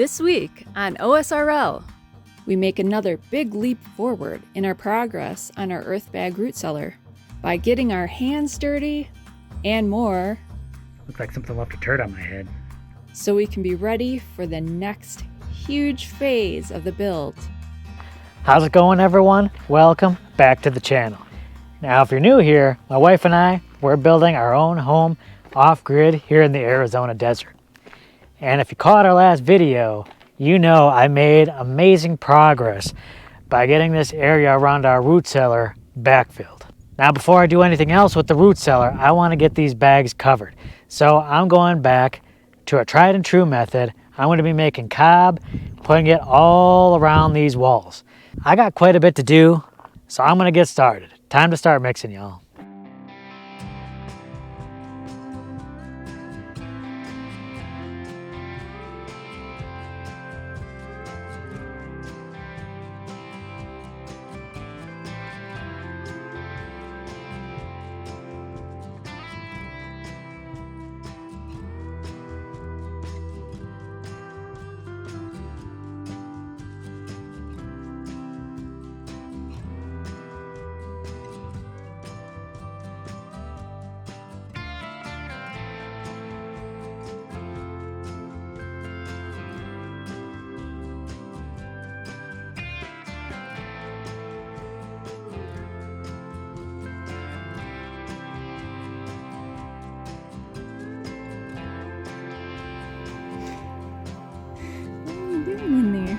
This week on OSRL, we make another big leap forward in our progress on our earth bag root cellar by getting our hands dirty and more. Looks like something left a turd on my head. So we can be ready for the next huge phase of the build. How's it going, everyone? Welcome back to the channel. Now, if you're new here, my wife and I, we're building our own home off-grid here in the Arizona desert. And if you caught our last video, you know I made amazing progress by getting this area around our root cellar backfilled. Now, before I do anything else with the root cellar, I want to get these bags covered. So I'm going back to a tried and true method. I'm going to be making cob, putting it all around these walls. I got quite a bit to do, so I'm going to get started. Time to start mixing, y'all. In there.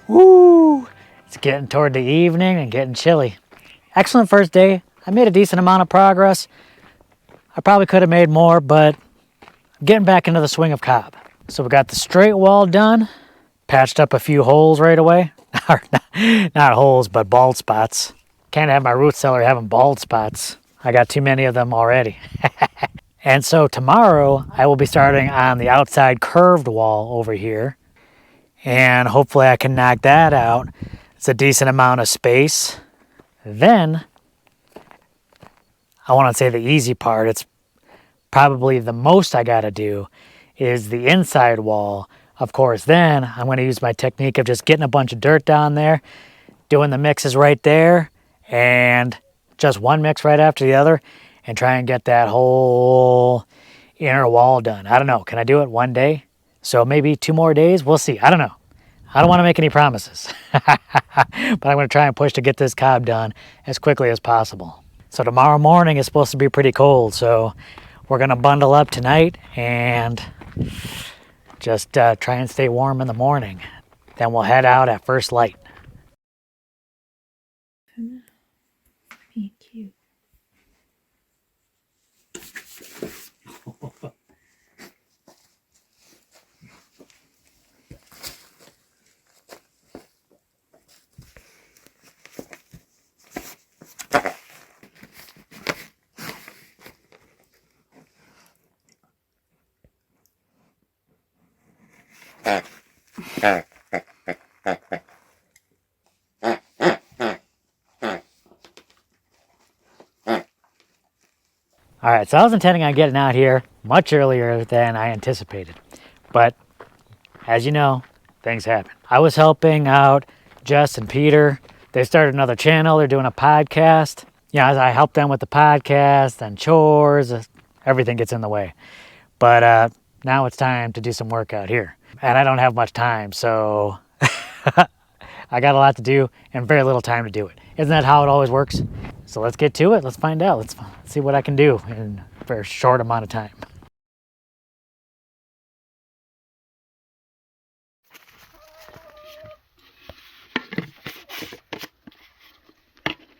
Woo! It's getting toward the evening and getting chilly. Excellent first day. I made a decent amount of progress. I probably could have made more, but I'm getting back into the swing of cob. So we got the straight wall done, patched up a few holes right away. Not holes, but bald spots. Can't have my root cellar having bald spots. I got too many of them already. And so tomorrow I will be starting on the outside curved wall over here. And hopefully I can knock that out. It's a decent amount of space. Then, I want to say the easy part, it's probably the most I got to do, is the inside wall. Of course, then I'm going to use my technique of just getting a bunch of dirt down there, doing the mixes right there, and just one mix right after the other, and try and get that whole inner wall done. I don't know. Can I do it one day? So maybe 2 more days? We'll see. I don't know. I don't want to make any promises. But I'm going to try and push to get this cob done as quickly as possible. So tomorrow morning is supposed to be pretty cold. So we're going to bundle up tonight and just try and stay warm in the morning. Then we'll head out at first light. Be cute. All right, so I was intending on getting out here much earlier than I anticipated. But as you know, things happen. I was helping out Jess and Peter. They started another channel. They're doing a podcast. Yeah, as I help them with the podcast and chores, everything gets in the way. But now it's time to do some work out here. And I don't have much time, so I got a lot to do and very little time to do it. Isn't that how it always works? So let's get to it. Let's find out. Let's see what I can do in a very short amount of time.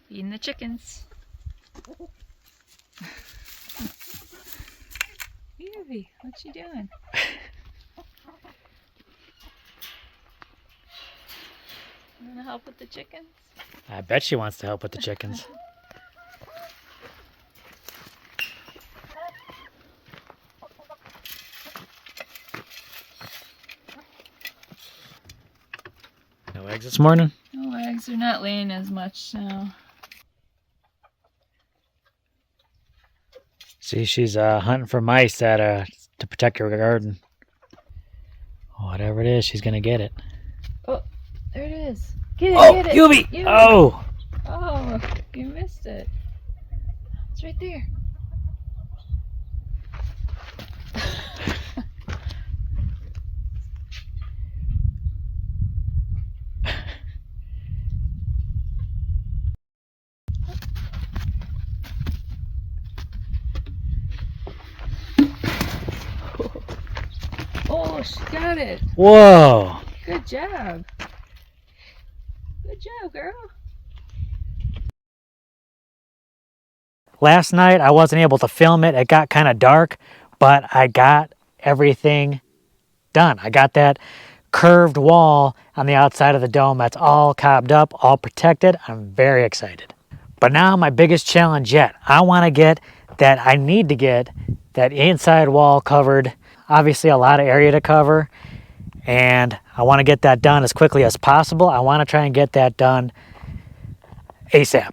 Feeding the chickens. Evie, what you doing? You wanna help with the chickens? I bet she wants to help with the chickens. No eggs this morning? No eggs, they're not laying as much now. See, she's hunting for mice to protect her garden. Whatever it is, she's gonna get it. Oh, there it is. Get it, Oh, get it. Yubi! Oh! Oh, you missed it. It's right there. Oh, she got it. Whoa! Good job. Good job, girl. Last night I wasn't able to film it. It got kind of dark, but I got everything done. I got that curved wall on the outside of the dome that's all cobbed up, all protected. I'm very excited. But now my biggest challenge yet. I need to get that inside wall covered. Obviously a lot of area to cover, and I want to get that done as quickly as possible. I want to try and get that done ASAP.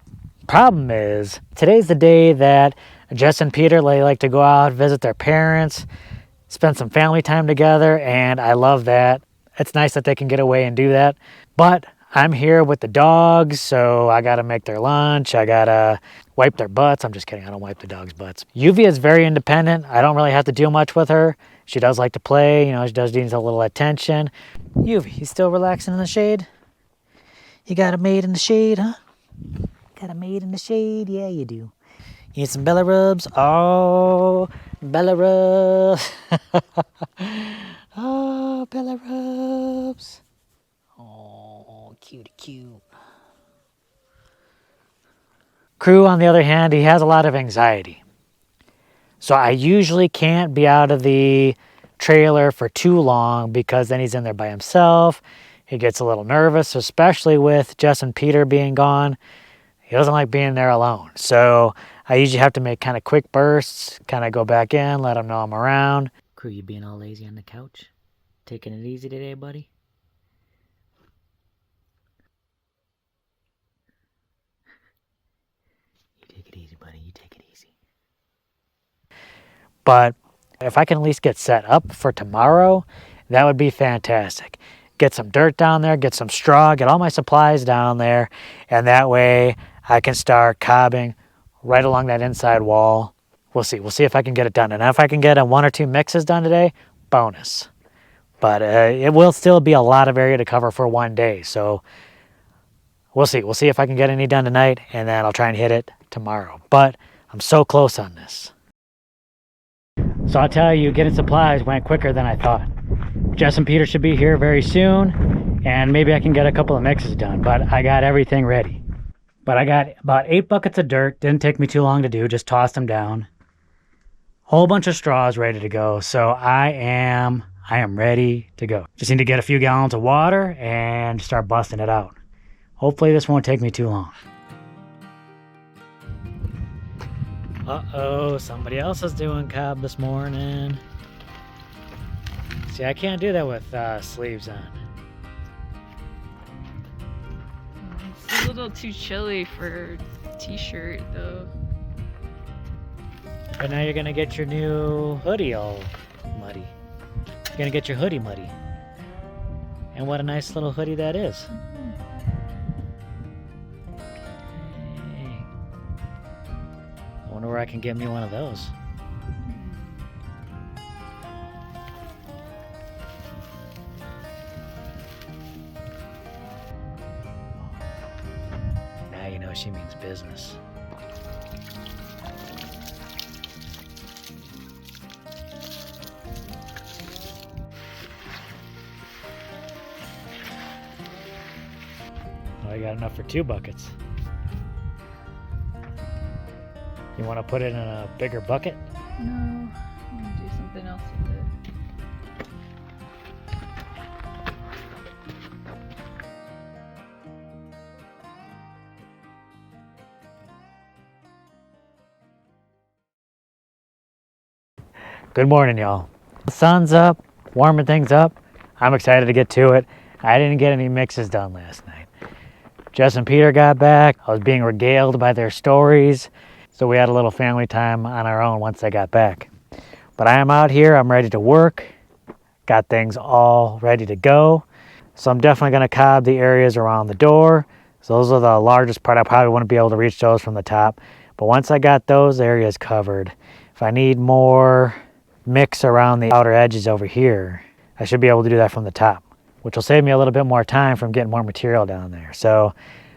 Problem is, today's the day that Jess and Peter like to go out, visit their parents, spend some family time together, and I love that. It's nice that they can get away and do that. But I'm here with the dogs, so I gotta make their lunch, I gotta wipe their butts. I'm just kidding, I don't wipe the dogs' butts. Yuvi is very independent. I don't really have to do much with her. She does like to play, you know, she does need a little attention. Yuvi, you still relaxing in the shade? You got a maid in the shade, huh? Got a maid in the shade? Yeah, you do. You need some belly rubs? Oh, belly rubs. Oh, belly rubs. Oh, cutie cute. Crew, on the other hand, he has a lot of anxiety. So I usually can't be out of the trailer for too long because then he's in there by himself. He gets a little nervous, especially with Jess and Peter being gone. He doesn't like being there alone. So I usually have to make kind of quick bursts, kind of go back in, let him know I'm around. Crew, you being all lazy on the couch? Taking it easy today, buddy? You take it easy, buddy. You take it easy. But if I can at least get set up for tomorrow, that would be fantastic. Get some dirt down there, get some straw, get all my supplies down there, and that way I can start cobbing right along that inside wall. We'll see. We'll see if I can get it done. And if I can get 1 or 2 mixes done today, bonus. But it will still be a lot of area to cover for one day. So we'll see. We'll see if I can get any done tonight, and then I'll try and hit it tomorrow. But I'm so close on this. So I'll tell you, getting supplies went quicker than I thought. Jess and Peter should be here very soon, and maybe I can get a couple of mixes done, but I got everything ready. But I got about 8 buckets of dirt. Didn't take me too long to do, just tossed them down. Whole bunch of straws ready to go, so I am ready to go. Just need to get a few gallons of water and start busting it out. Hopefully this won't take me too long. Uh-oh, somebody else is doing cob this morning. See, I can't do that with sleeves on. It's a little too chilly for a t-shirt, though. But now you're gonna get your new hoodie all muddy. You're gonna get your hoodie muddy. And what a nice little hoodie that is. Dang. I wonder where I can get me one of those. Now you know she means business. Oh, you got enough for 2 buckets. You want to put it in a bigger bucket? No, I'm gonna do something else with it. Good morning, y'all. The sun's up, warming things up. I'm excited to get to it. I didn't get any mixes done last night. Jess and Peter got back. I was being regaled by their stories. So we had a little family time on our own once they got back. But I am out here, I'm ready to work. Got things all ready to go. So I'm definitely gonna cob the areas around the door. So those are the largest part. I probably wouldn't be able to reach those from the top. But once I got those areas covered, if I need more mix around the outer edges over here, I should be able to do that from the top, which will save me a little bit more time from getting more material down there. So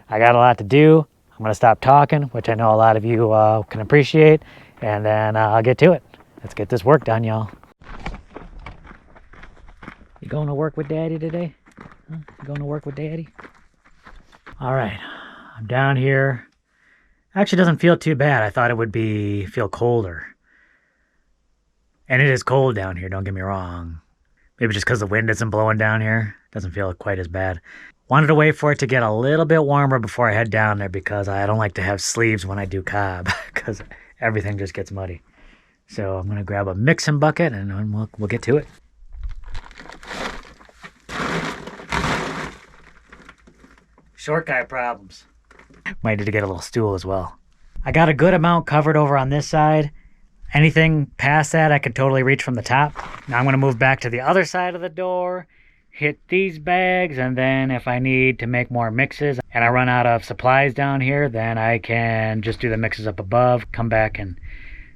I got a lot to do. I'm gonna stop talking, which I know a lot of you can appreciate, and then I'll get to it. Let's get this work done, y'all. You going to work with Daddy today? Huh? You going to work with Daddy? All right, I'm down here. Actually doesn't feel too bad. I thought it would feel colder. And it is cold down here, don't get me wrong. Maybe just because the wind isn't blowing down here. Doesn't feel quite as bad. Wanted to wait for it to get a little bit warmer before I head down there because I don't like to have sleeves when I do cob because everything just gets muddy. So I'm going to grab a mixing bucket and then we'll get to it. Short guy problems. Might need to get a little stool as well. I got a good amount covered over on this side. Anything past that I could totally reach from the top. Now I'm going to move back to the other side of the door, hit these bags, and then if I need to make more mixes and I run out of supplies down here, then I can just do the mixes up above, come back and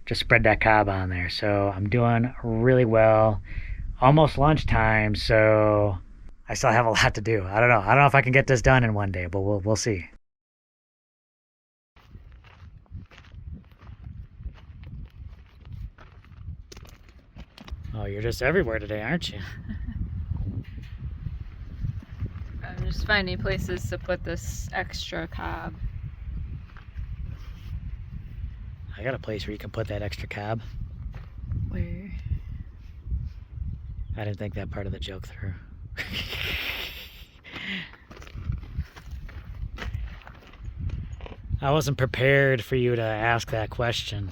just spread that cob on there. So I'm doing really well. Almost lunchtime, so I still have a lot to do. I don't know if I can get this done in one day, but we'll see. Oh, you're just everywhere today, aren't you? I'm just finding places to put this extra cob. I got a place where you can put that extra cob. Where? I didn't think that part of the joke through. I wasn't prepared for you to ask that question.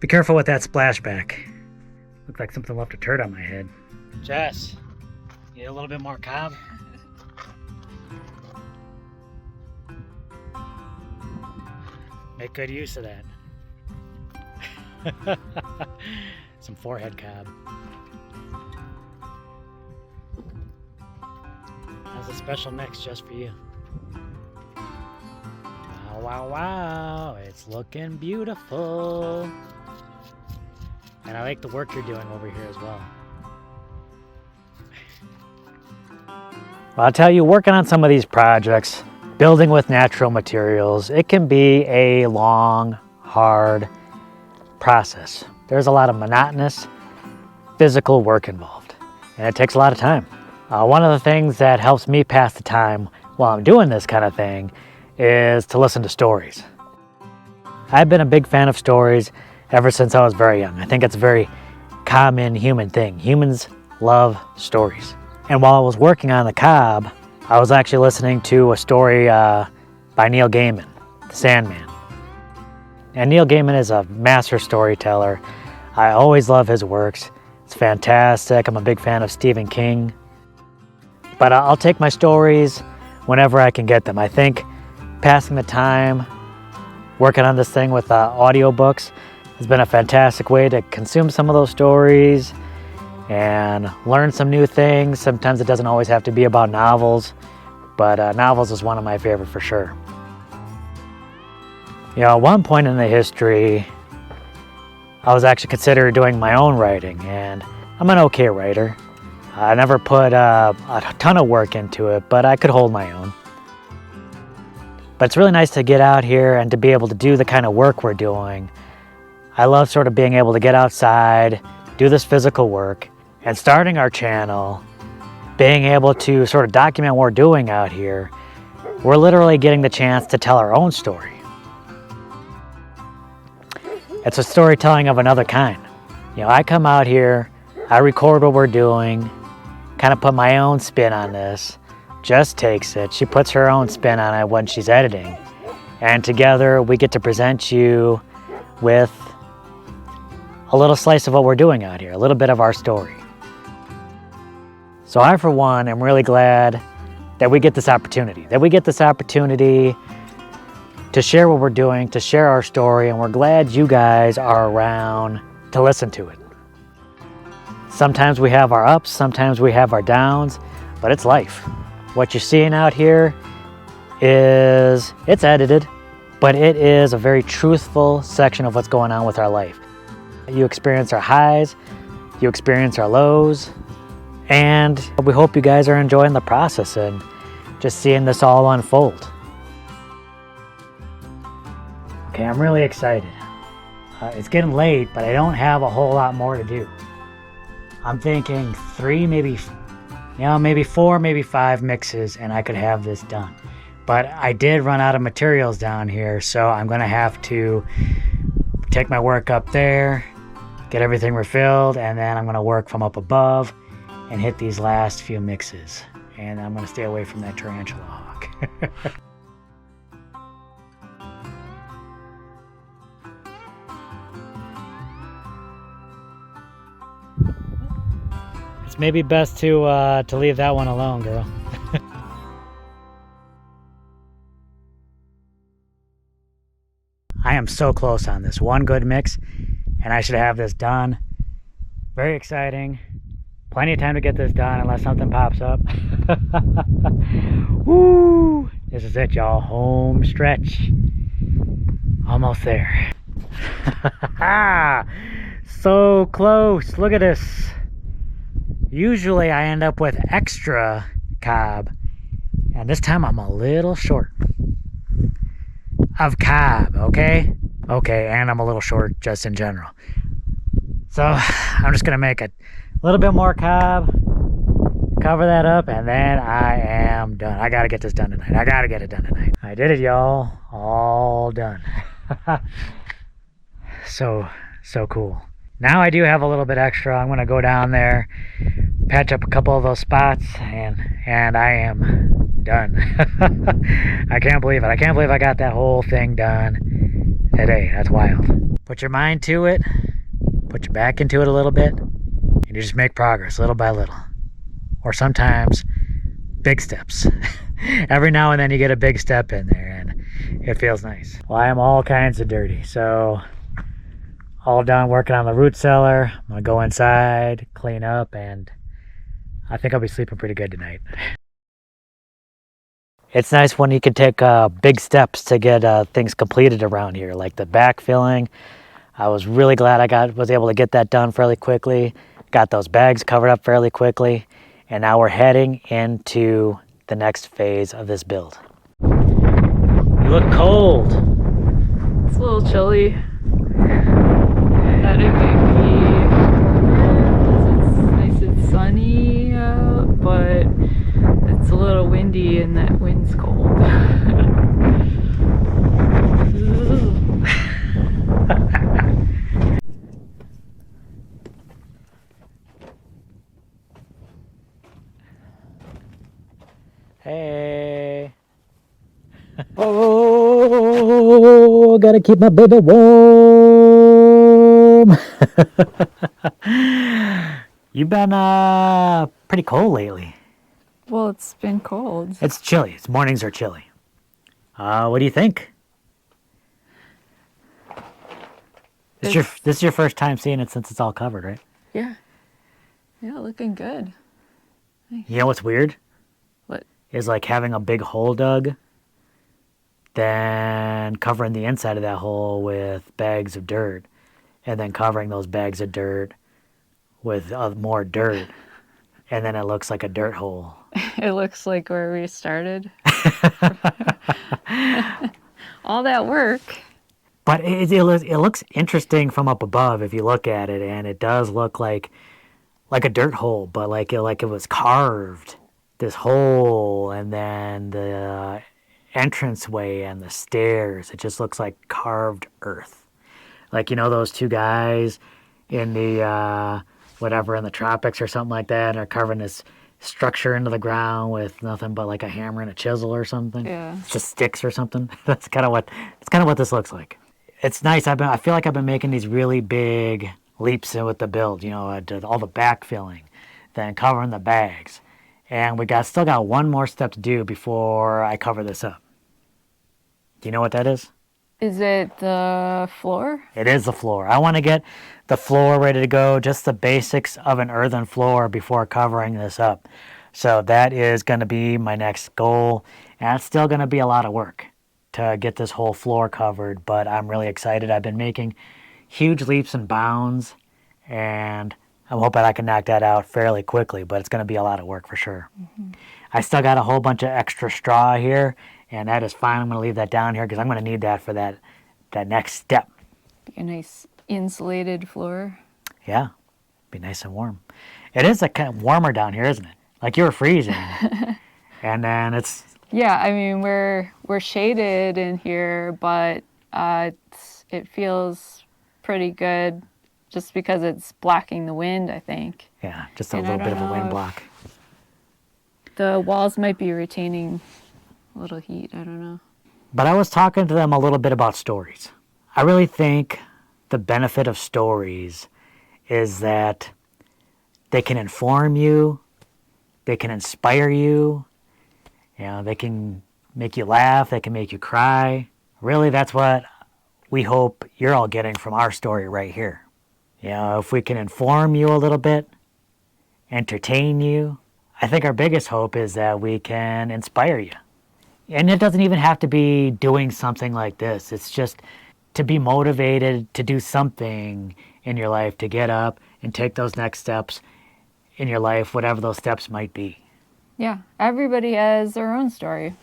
Be careful with that splashback. Looked like something left a turd on my head. Jess, you need a little bit more cob? Make good use of that. Some forehead cob. That's a special mix just for you. Wow, wow, wow. It's looking beautiful. And I like the work you're doing over here as well. Well, I'll tell you, working on some of these projects, building with natural materials, it can be a long, hard process. There's a lot of monotonous physical work involved, and it takes a lot of time. One of the things that helps me pass the time while I'm doing this kind of thing is to listen to stories. I've been a big fan of stories ever since I was very young. I think it's a very common human thing. Humans love stories. And while I was working on the cob, I was actually listening to a story by Neil Gaiman, The Sandman. And Neil Gaiman is a master storyteller. I always love his works. It's fantastic. I'm a big fan of Stephen King. But I'll take my stories whenever I can get them. I think passing the time, working on this thing with audiobooks has been a fantastic way to consume some of those stories and learn some new things. Sometimes it doesn't always have to be about novels, but novels is one of my favorite for sure. You know, at one point in the history, I was actually considering doing my own writing, and I'm an okay writer. I never put a ton of work into it, but I could hold my own. But it's really nice to get out here and to be able to do the kind of work we're doing I love sort of being able to get outside, do this physical work, and starting our channel, being able to sort of document what we're doing out here. We're literally getting the chance to tell our own story. It's a storytelling of another kind. You know, I come out here, I record what we're doing, kind of put my own spin on this. Jess takes it, she puts her own spin on it when she's editing. And together we get to present you with a little slice of what we're doing out here, a little bit of our story. So I, for one, am really glad that we get this opportunity, to share what we're doing, to share our story, and we're glad you guys are around to listen to it. Sometimes we have our ups, sometimes we have our downs, but it's life. What you're seeing out here it's edited, but it is a very truthful section of what's going on with our life. You experience our highs, you experience our lows, and we hope you guys are enjoying the process and just seeing this all unfold. Okay, I'm really excited. It's getting late, but I don't have a whole lot more to do. I'm thinking 3, maybe 4, maybe 5 mixes, and I could have this done. But I did run out of materials down here, so I'm gonna have to take my work up there, get everything refilled, and then I'm gonna work from up above and hit these last few mixes. And I'm gonna stay away from that tarantula hawk. It's maybe best to leave that one alone, girl. I am so close on this. One good mix, and I should have this done. Very exciting. Plenty of time to get this done unless something pops up. Woo! This is it, y'all. Home stretch. Almost there. So close. Look at this. Usually I end up with extra cob, and this time I'm a little short of cob, okay? Okay, and I'm a little short just in general. So I'm just gonna make a little bit more cob, cover that up, and then I am done. I gotta get this done tonight. I gotta get it done tonight. I did it, y'all. All done. So cool. Now I do have a little bit extra. I'm gonna go down there, patch up a couple of those spots, and I am done. I can't believe it. I can't believe I got that whole thing done today. That's wild. Put your mind to it, put your back into it a little bit, and you just make progress little by little. Or sometimes big steps. Every now and then you get a big step in there and it feels nice. Well, I am all kinds of dirty, so all done working on the root cellar. I'm gonna go inside, clean up, and I think I'll be sleeping pretty good tonight. It's nice when you can take big steps to get things completed around here, like the backfilling. I was really glad I was able to get that done fairly quickly. Got those bags covered up fairly quickly, and now we're heading into the next phase of this build. You look cold. It's a little chilly. Thought it might be, it's nice and sunny out, but it's a little windy and that wind's cold. Hey. Oh, gotta keep my baby warm. You've been pretty cold lately. Well, it's been cold. It's chilly. Mornings are chilly. What do you think? This is your first time seeing it since it's all covered, right? Yeah. Yeah, looking good. Nice. You know what's weird? What? Is like having a big hole dug, then covering the inside of that hole with bags of dirt, and then covering those bags of dirt with more dirt, and then it looks like a dirt hole. It looks like where we started. All that work. But it looks interesting from up above if you look at it, and it does look like a dirt hole, but like it was carved, this hole, and then the entranceway and the stairs. It just looks like carved earth. Like, you know, those two guys in the whatever, in the tropics or something like that, are carving this structure into the ground with nothing but like a hammer and a chisel or something. Yeah. It's just sticks or something. That's kind of what this looks like. It's nice. I feel like I've been making these really big leaps in with the build. You know, I did all the backfilling, then covering the bags, and still got one more step to do before I cover this up. Do you know what that is? Is it the floor? It is the floor. I want to get the floor ready to go, just the basics of an earthen floor before covering this up. So that is going to be my next goal, and it's still going to be a lot of work to get this whole floor covered, but I'm really excited. I've been making huge leaps and bounds, and I'm hoping I can knock that out fairly quickly, but it's going to be a lot of work for sure. Mm-hmm. I still got a whole bunch of extra straw here, and that is fine. I'm going to leave that down here because I'm going to need that for that next step. Be a nice insulated floor. Yeah, be nice and warm. It is kind of warmer down here, isn't it? Like you were freezing, and then it's... Yeah, I mean, we're shaded in here, but it feels pretty good just because it's blocking the wind, I think. Yeah, just a little bit of a wind block. The walls might be retaining a little heat, I don't know. But I was talking to them a little bit about stories. I really think the benefit of stories is that they can inform you, they can inspire you, you know, they can make you laugh, they can make you cry. Really, that's what we hope you're all getting from our story right here. You know, if we can inform you a little bit, entertain you, I think our biggest hope is that we can inspire you. And it doesn't even have to be doing something like this. It's just to be motivated to do something in your life, to get up and take those next steps in your life, whatever those steps might be. Yeah, everybody has their own story.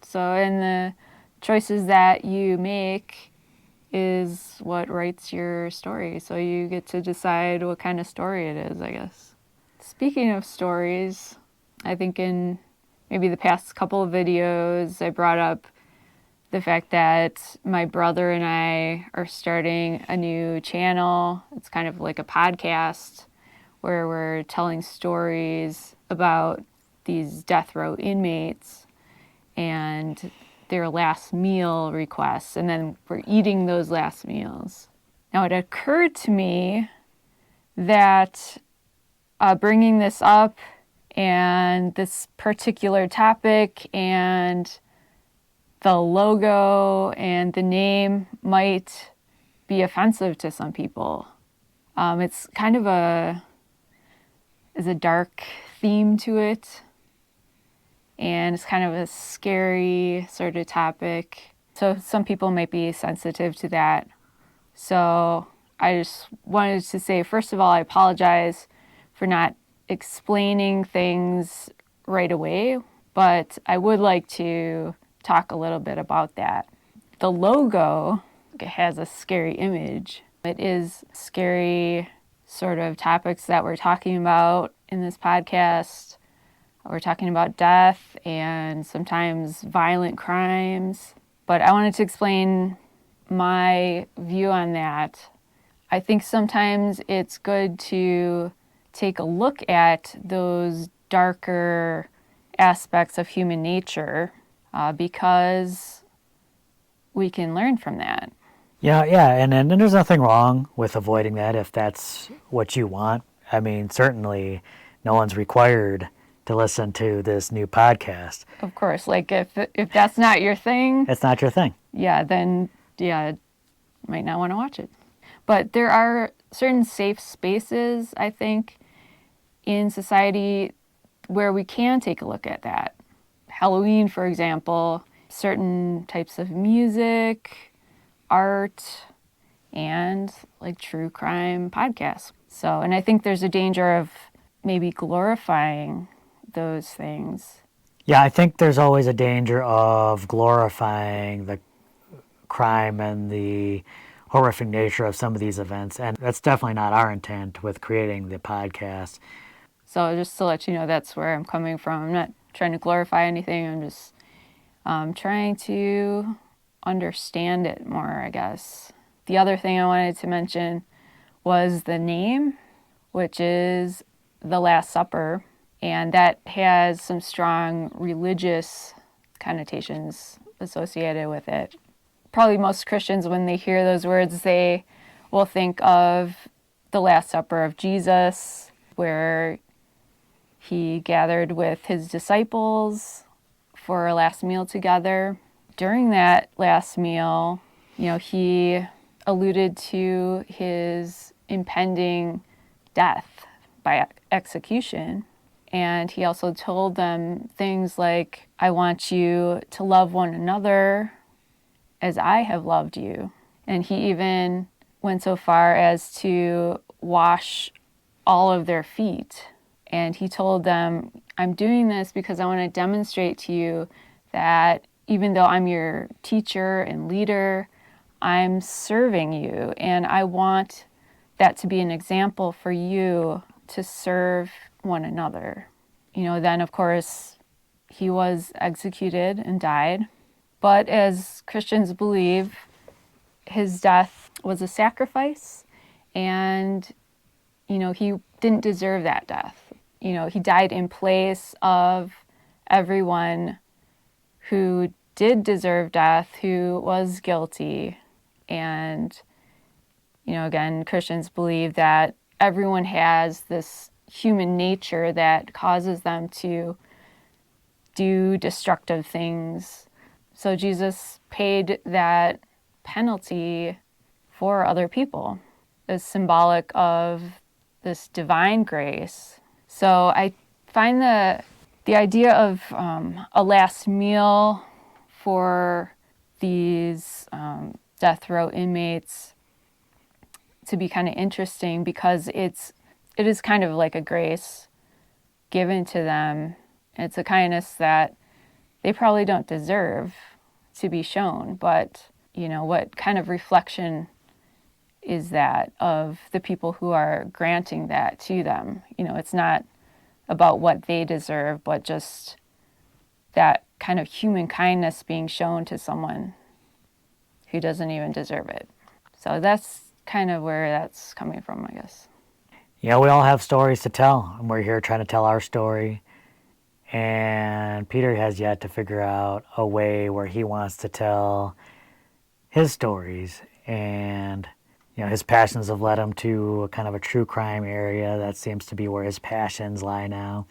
So, and the choices that you make is what writes your story. So you get to decide what kind of story it is, I guess. Speaking of stories, I think in maybe the past couple of videos, I brought up the fact that my brother and I are starting a new channel. It's kind of like a podcast where we're telling stories about these death row inmates and their last meal requests, and then we're eating those last meals. Now, it occurred to me that bringing this up and this particular topic and the logo and the name might be offensive to some people. It's kind of a dark theme to it, and it's kind of a scary sort of topic. So some people might be sensitive to that. So I just wanted to say, first of all, I apologize for not explaining things right away, but I would like to talk a little bit about that. The logo has a scary image. It is scary sort of topics that we're talking about in this podcast. We're talking about death and sometimes violent crimes. But I wanted to explain my view on that. I think sometimes it's good to take a look at those darker aspects of human nature because we can learn from that. Yeah, and there's nothing wrong with avoiding that if that's what you want. I mean, certainly no one's required to listen to this new podcast. Of course, like if that's not your thing, it's not your thing. Yeah, then you might not want to watch it. But there are certain safe spaces, I think, in society where we can take a look at that. Halloween, for example, certain types of music, art, and like true crime podcasts. So, and I think there's a danger of maybe glorifying those things. Yeah, I think there's always a danger of glorifying the crime and the horrific nature of some of these events. And that's definitely not our intent with creating the podcast. So just to let you know, that's where I'm coming from. I'm not trying to glorify anything. I'm just trying to understand it more, I guess. The other thing I wanted to mention was the name, which is the Last Supper, and that has some strong religious connotations associated with it. Probably most Christians, when they hear those words, they will think of the Last Supper of Jesus, where he gathered with his disciples for a last meal together. During that last meal, he alluded to his impending death by execution. And he also told them things like, I want you to love one another as I have loved you. And he even went so far as to wash all of their feet. And he told them, I'm doing this because I want to demonstrate to you that even though I'm your teacher and leader, I'm serving you. And I want that to be an example for you to serve one another. Then of course, he was executed and died. But as Christians believe, his death was a sacrifice, and, he didn't deserve that death. He died in place of everyone who did deserve death, who was guilty. And, again, Christians believe that everyone has this human nature that causes them to do destructive things. So Jesus paid that penalty for other people as symbolic of this divine grace. So I find the idea of a last meal for these death row inmates to be kind of interesting, because it is kind of like a grace given to them. It's a kindness that they probably don't deserve to be shown, but what kind of reflection is that of the people who are granting that to them? It's not about what they deserve, but just that kind of human kindness being shown to someone who doesn't even deserve it. So that's kind of where that's coming from, I guess. We all have stories to tell, and we're here trying to tell our story. And Peter has yet to figure out a way where he wants to tell his stories. And, his passions have led him to a kind of a true crime area. That seems to be where his passions lie now.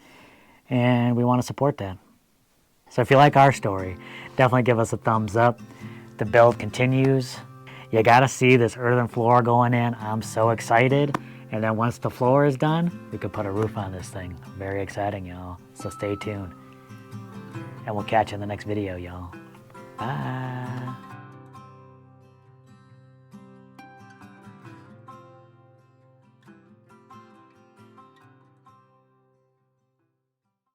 And we want to support that. So if you like our story, definitely give us a thumbs up. The build continues. You got to see this earthen floor going in. I'm so excited. And then once the floor is done, we could put a roof on this thing. Very exciting, y'all. So stay tuned. And we'll catch you in the next video, y'all. Bye.